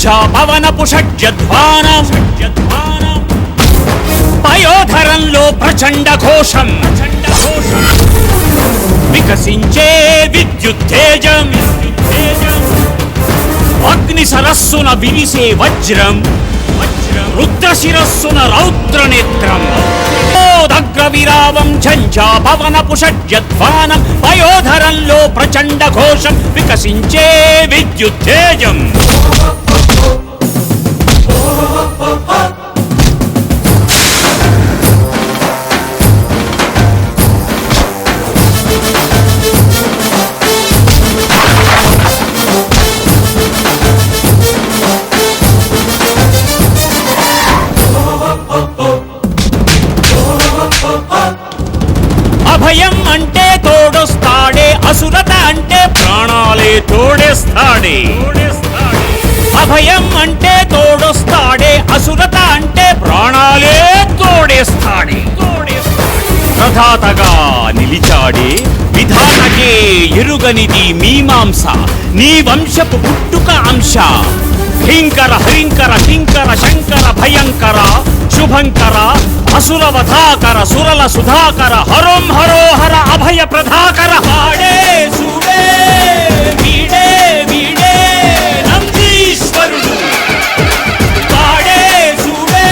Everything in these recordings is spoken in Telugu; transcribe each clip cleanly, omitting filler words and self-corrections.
ఝంఝా పవనపు షడ్జధ్వానం పయోధరంలో ప్రచండ ఘోషం వికసించే విద్యుత్తేజం అగ్ని సరస్సున విరిసే వజ్రం రుద్ర శిరస్సున రౌద్ర నేత్రం దగ్ర విరావం ఝంఝా పవనపు షడ్జధ్వానం పయోధరంలో ప్రచండ ఘోషం వికసించే విద్యుత్తేజం అభయం అంటే తోడొస్తాడే అసురత అంటే ప్రాణాలే తోడేస్తాడే అభయం అంటే తోడొస్తాడే అసురత అంటే ప్రాణాలే తోడేస్తాడే ప్రధాతగా నిలిచాడే విధానకే ఎరుగనిది మీమాంస నీ వంశపు పుట్టుక అంశ హింకర హరింకర కింకర శంకర భయంకర శుభంకర అసుర వధాకర సురల సుధాకర హరోం హరోహర అభయ ప్రధాకర హాడే సుడే వీడే వీడే నందీశ్వరుడు హాడే సుడే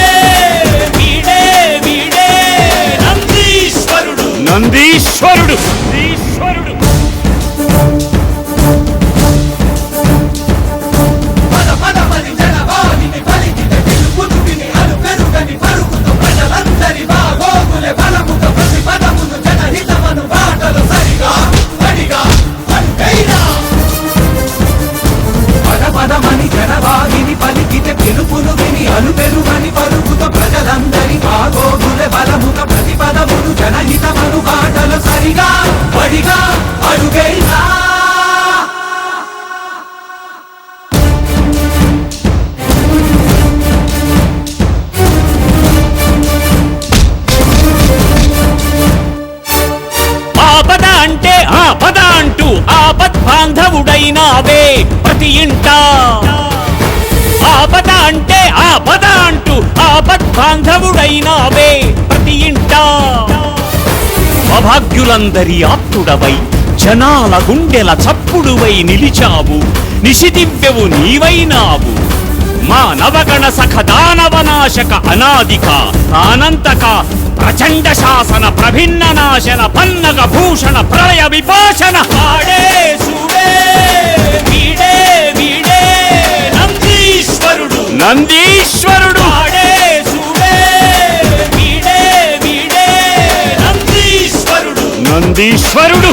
వీడే వీడే నందీశ్వరుడు నందీశ్వరుడు నందీశ్వరుడు బాంధవుడైనావే ప్రతి ఇంట ఆపద అంటే ఆపద అంటూ ఆపద్ బాంధవుడైనావే ప్రతి ఇంట అభాగ్యులందరి ఆప్తుడవై జనాల గుండెల చప్పుడువై నిలిచావు నిశిదివ్యవు నీవైనావు మా నవగణ సఖ దానవనాశక అనాదిక అనంతక ప్రచండ శాసన ప్రభిన్న నాశన పన్నగ భూషణ ప్రళయ విపాశన హాడే సుడే వీడే వీడే నందీశ్వరుడు నందీశ్వరుడు హాడే సుడే వీడే వీడే నందీశ్వరుడు నందీశ్వరుడు